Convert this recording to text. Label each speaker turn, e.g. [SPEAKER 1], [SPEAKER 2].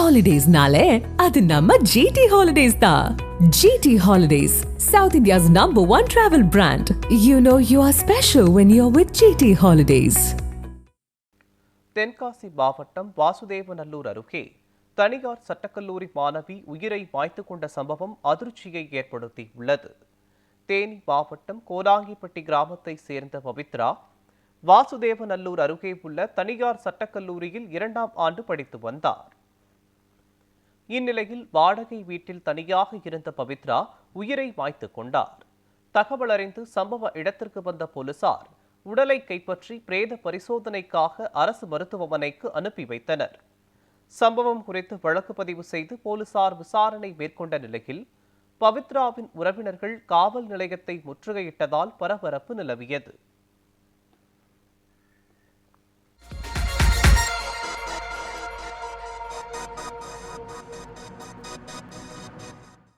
[SPEAKER 1] ஹாலிடேஸ்னாலே அது நம்ம ஜிடி ஹாலிடேஸ் தான். GT holidays, South India's #1 travel brand. You know you are special when you're with GT Holidays.
[SPEAKER 2] Tenkasi மாவட்டம் வாசுதேவநல்லூர் அருகே தனியார் சட்டக்கல்லூரி மாணவி உயிரை மாய்த்து கொண்ட சம்பவம் அதிர்ச்சியை ஏற்படுத்தியுள்ளது. தேனி மாவட்டம் கோடாங்கிப்பட்டி கிராமத்தை சேர்ந்த பவித்ரா வாசுதேவநல்லூர் அருகே உள்ள தனியார் சட்டக்கல்லூரியில் 2ஆம் ஆண்டு படித்து வந்தார். இந்நிலையில் வாடகை வீட்டில் தனியாக இருந்த பவித்ரா உயிரை மாய்த்து கொண்டார். தகவல் அறிந்து சம்பவ இடத்திற்கு வந்த போலீசார் உடலை கைப்பற்றி பிரேத பரிசோதனைக்காக அரசு மருத்துவமனைக்கு அனுப்பி வைத்தனர். சம்பவம் குறித்து வழக்கு பதிவு செய்து போலீசார் விசாரணை மேற்கொண்ட நிலையில் பவித்ராவின் உறவினர்கள் காவல் நிலையத்தை முற்றுகையிட்டதால் பரபரப்பு நிலவியது.